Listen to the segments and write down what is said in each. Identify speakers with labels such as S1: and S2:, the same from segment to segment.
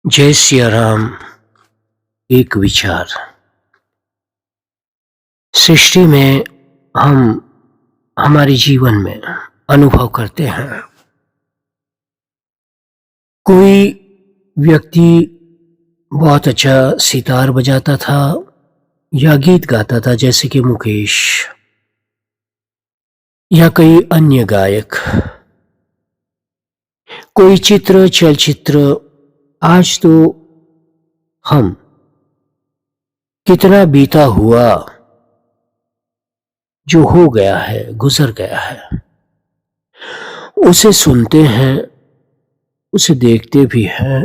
S1: जय सिया राम। एक विचार। सृष्टि में हम हमारे जीवन में अनुभव करते हैं। कोई व्यक्ति बहुत अच्छा सितार बजाता था या गीत गाता था, जैसे कि मुकेश या कई अन्य गायक। कोई चित्र, चलचित्र। आज तो हम कितना बीता हुआ जो हो गया है, गुजर गया है, उसे सुनते हैं, उसे देखते भी हैं,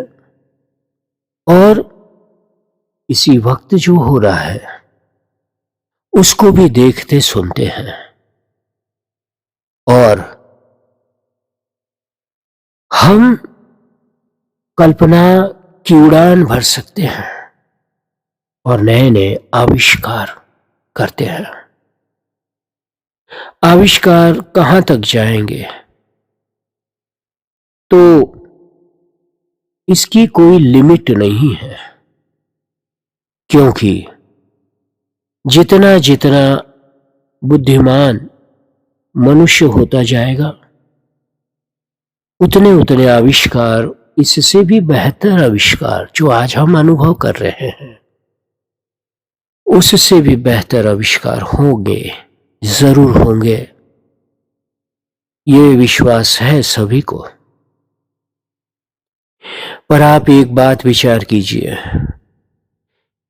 S1: और इसी वक्त जो हो रहा है उसको भी देखते सुनते हैं। और हम कल्पना की उड़ान भर सकते हैं और नए नए आविष्कार करते हैं। आविष्कार कहां तक जाएंगे तो इसकी कोई लिमिट नहीं है, क्योंकि जितना जितना बुद्धिमान मनुष्य होता जाएगा उतने उतने आविष्कार, इससे भी बेहतर आविष्कार जो आज हम अनुभव कर रहे हैं, उससे भी बेहतर आविष्कार होंगे, जरूर होंगे। ये विश्वास है सभी को। पर आप एक बात विचार कीजिए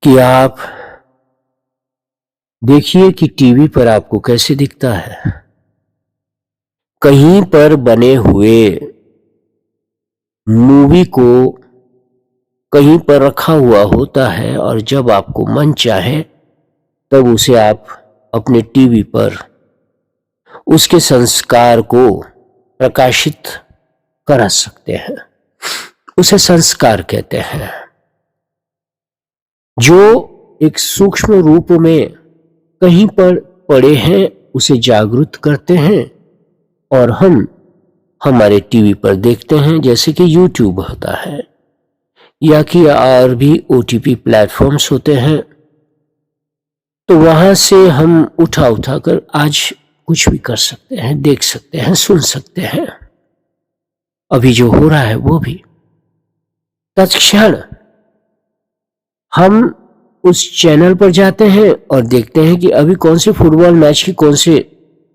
S1: कि आप देखिए कि टीवी पर आपको कैसे दिखता है। कहीं पर बने हुए मूवी को कहीं पर रखा हुआ होता है, और जब आपको मन चाहे तब उसे आप अपने टीवी पर उसके संस्कार को प्रकाशित करा सकते हैं। उसे संस्कार कहते हैं, जो एक सूक्ष्म रूप में कहीं पर पड़े हैं, उसे जागृत करते हैं और हम हमारे टीवी पर देखते हैं, जैसे कि यूट्यूब होता है या कि और भी ओटीपी प्लेटफॉर्म्स होते हैं। तो वहां से हम उठा कर आज कुछ भी कर सकते हैं, देख सकते हैं, सुन सकते हैं। अभी जो हो रहा है वो भी तत्क्षण हम उस चैनल पर जाते हैं और देखते हैं कि अभी कौन से फुटबॉल मैच की कौन से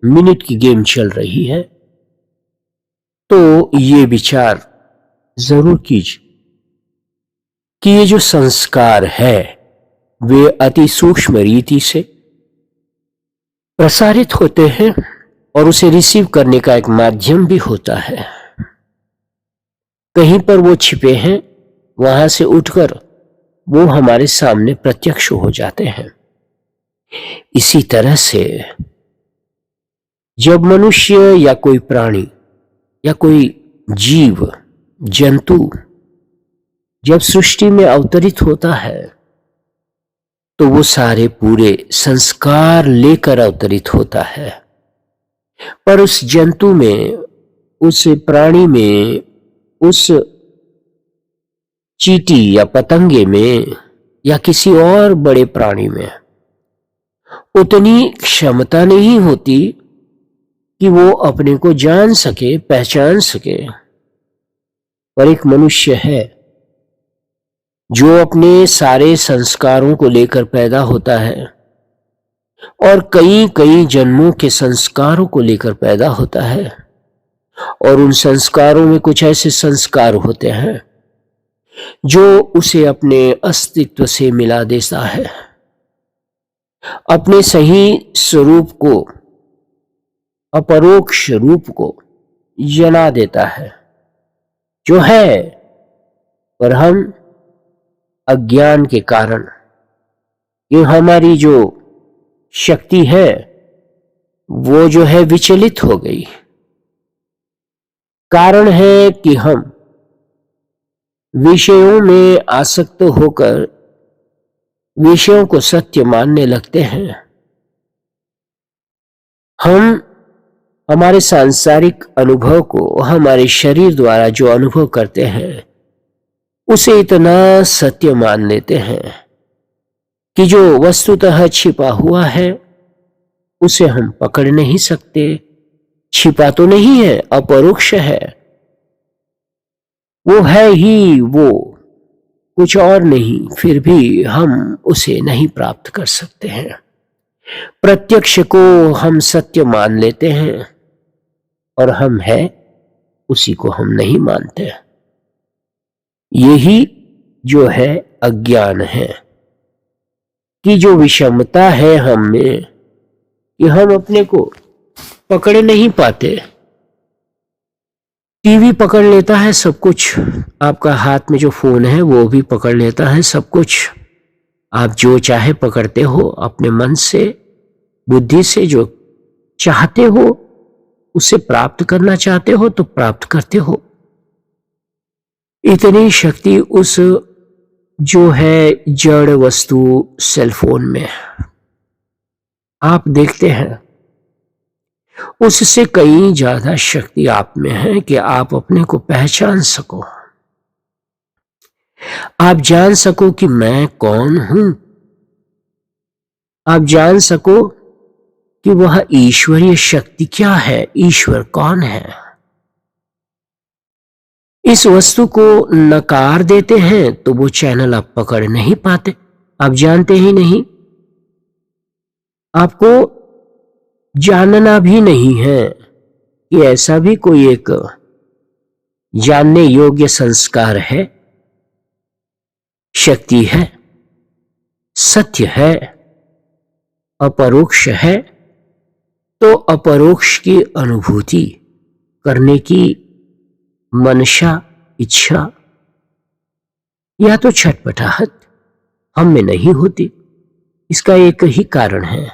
S1: मिनट की गेम चल रही है। तो ये विचार जरूर कीजिए कि ये जो संस्कार है वे अति सूक्ष्म रीति से प्रसारित होते हैं और उसे रिसीव करने का एक माध्यम भी होता है। कहीं पर वो छिपे हैं, वहां से उठकर वो हमारे सामने प्रत्यक्ष हो जाते हैं। इसी तरह से जब मनुष्य या कोई प्राणी या कोई जीव जंतु जब सृष्टि में अवतरित होता है तो वो सारे पूरे संस्कार लेकर अवतरित होता है। पर उस जंतु में, उस प्राणी में, उस चींटी या पतंगे में या किसी और बड़े प्राणी में उतनी क्षमता नहीं होती कि वो अपने को जान सके, पहचान सके। पर एक मनुष्य है जो अपने सारे संस्कारों को लेकर पैदा होता है और कई कई जन्मों के संस्कारों को लेकर पैदा होता है, और उन संस्कारों में कुछ ऐसे संस्कार होते हैं जो उसे अपने अस्तित्व से मिला देता है, अपने सही स्वरूप को, अपरोक्ष रूप को जना देता है जो है। पर हम अज्ञान के कारण ये हमारी जो शक्ति है वो जो है विचलित हो गई। कारण है कि हम विषयों में आसक्त होकर विषयों को सत्य मानने लगते हैं। हम हमारे सांसारिक अनुभव को हमारे शरीर द्वारा जो अनुभव करते हैं उसे इतना सत्य मान लेते हैं कि जो वस्तुतः छिपा हुआ है उसे हम पकड़ नहीं सकते। छिपा तो नहीं है, अपरोक्ष है, वो है ही वो, कुछ और नहीं, फिर भी हम उसे नहीं प्राप्त कर सकते हैं। प्रत्यक्ष को हम सत्य मान लेते हैं और हम है उसी को हम नहीं मानते। यही जो है अज्ञान है कि जो विषमता है हम में कि हम अपने को पकड़ नहीं पाते। टीवी पकड़ लेता है सब कुछ, आपका हाथ में जो फोन है वो भी पकड़ लेता है सब कुछ। आप जो चाहे पकड़ते हो, अपने मन से, बुद्धि से जो चाहते हो उसे प्राप्त करना चाहते हो तो प्राप्त करते हो। इतनी शक्ति उस जो है जड़ वस्तु सेलफोन में आप देखते हैं, उससे कई ज्यादा शक्ति आप में है कि आप अपने को पहचान सको, आप जान सको कि मैं कौन हूं, आप जान सको कि वह ईश्वरीय शक्ति क्या है, ईश्वर कौन है। इस वस्तु को नकार देते हैं तो वो चैनल आप पकड़ नहीं पाते, आप जानते ही नहीं, आपको जानना भी नहीं है कि ऐसा भी कोई एक जानने योग्य संस्कार है, शक्ति है, सत्य है, अपरोक्ष है। तो अपरोक्ष की अनुभूति करने की मनशा, इच्छा या तो छटपटाहट हम में नहीं होती। इसका एक ही कारण है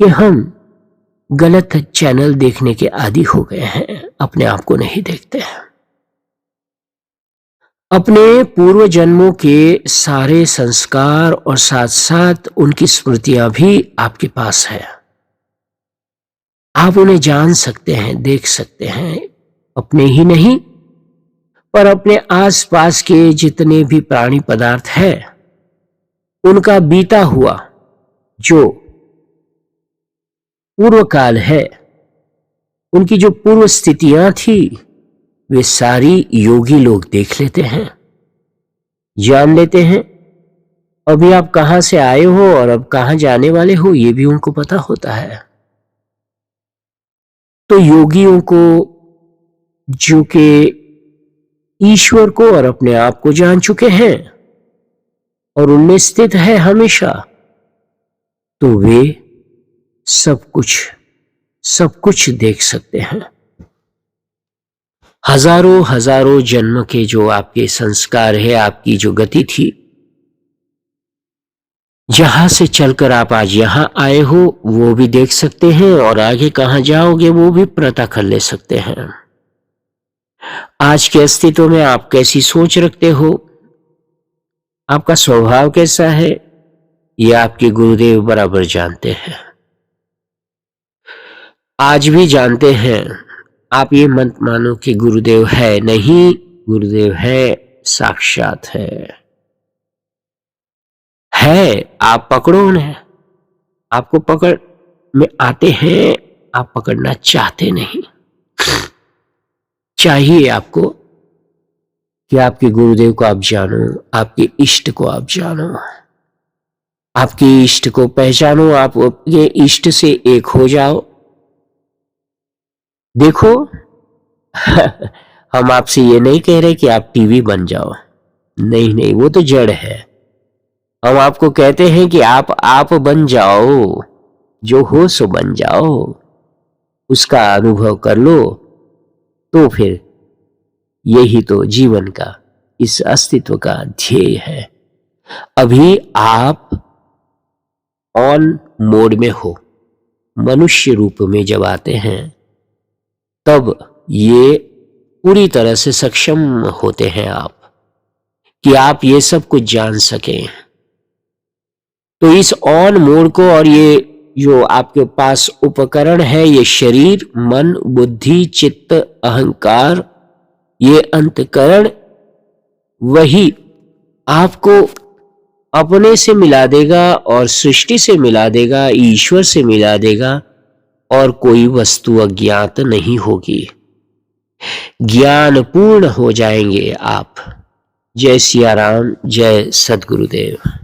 S1: कि हम गलत चैनल देखने के आदी हो गए हैं, अपने आप को नहीं देखते हैं। अपने पूर्व जन्मों के सारे संस्कार और साथ साथ उनकी स्मृतियां भी आपके पास है, आप उन्हें जान सकते हैं, देख सकते हैं। अपने ही नहीं पर अपने आसपास के जितने भी प्राणी पदार्थ है उनका बीता हुआ जो पूर्व काल है, उनकी जो पूर्व स्थितियां थी वे सारी योगी लोग देख लेते हैं, जान लेते हैं। अभी आप कहां से आए हो और अब कहां जाने वाले हो ये भी उनको पता होता है। तो योगियों को जो कि ईश्वर को और अपने आप को जान चुके हैं और उनमें स्थित है हमेशा, तो वे सब कुछ देख सकते हैं। हजारों हजारों जन्म के जो आपके संस्कार है, आपकी जो गति थी, जहां से चलकर आप आज यहां आए हो वो भी देख सकते हैं और आगे कहां जाओगे वो भी पता कर ले सकते हैं। आज के अस्तित्व में आप कैसी सोच रखते हो, आपका स्वभाव कैसा है, ये आपके गुरुदेव बराबर जानते हैं, आज भी जानते हैं। आप ये मत मानो कि गुरुदेव है नहीं, गुरुदेव है, साक्षात है। आप पकड़ो उन्हें, आपको पकड़ में आते हैं, आप पकड़ना चाहते नहीं। चाहिए आपको कि आपके गुरुदेव को आप जानो, आपके इष्ट को आप जानो, आपके इष्ट को पहचानो, आप ये इष्ट से एक हो जाओ। देखो हम आपसे ये नहीं कह रहे कि आप टीवी बन जाओ, नहीं नहीं, वो तो जड़ है। हम आपको कहते हैं कि आप बन जाओ, जो हो सो बन जाओ, उसका अनुभव कर लो। तो फिर यही तो जीवन का, इस अस्तित्व का ध्येय है। अभी आप ऑन मोड में हो, मनुष्य रूप में जब आते हैं तब ये पूरी तरह से सक्षम होते हैं आप कि आप ये सब कुछ जान सकें। तो इस ऑन मोड को और ये जो आपके पास उपकरण है, ये शरीर, मन, बुद्धि, चित्त, अहंकार, ये अंतकरण, वही आपको अपने से मिला देगा और सृष्टि से मिला देगा, ईश्वर से मिला देगा, और कोई वस्तु अज्ञात नहीं होगी। ज्ञान पूर्ण हो जाएंगे आप। जय सिया राम, जय सद्गुरुदेव।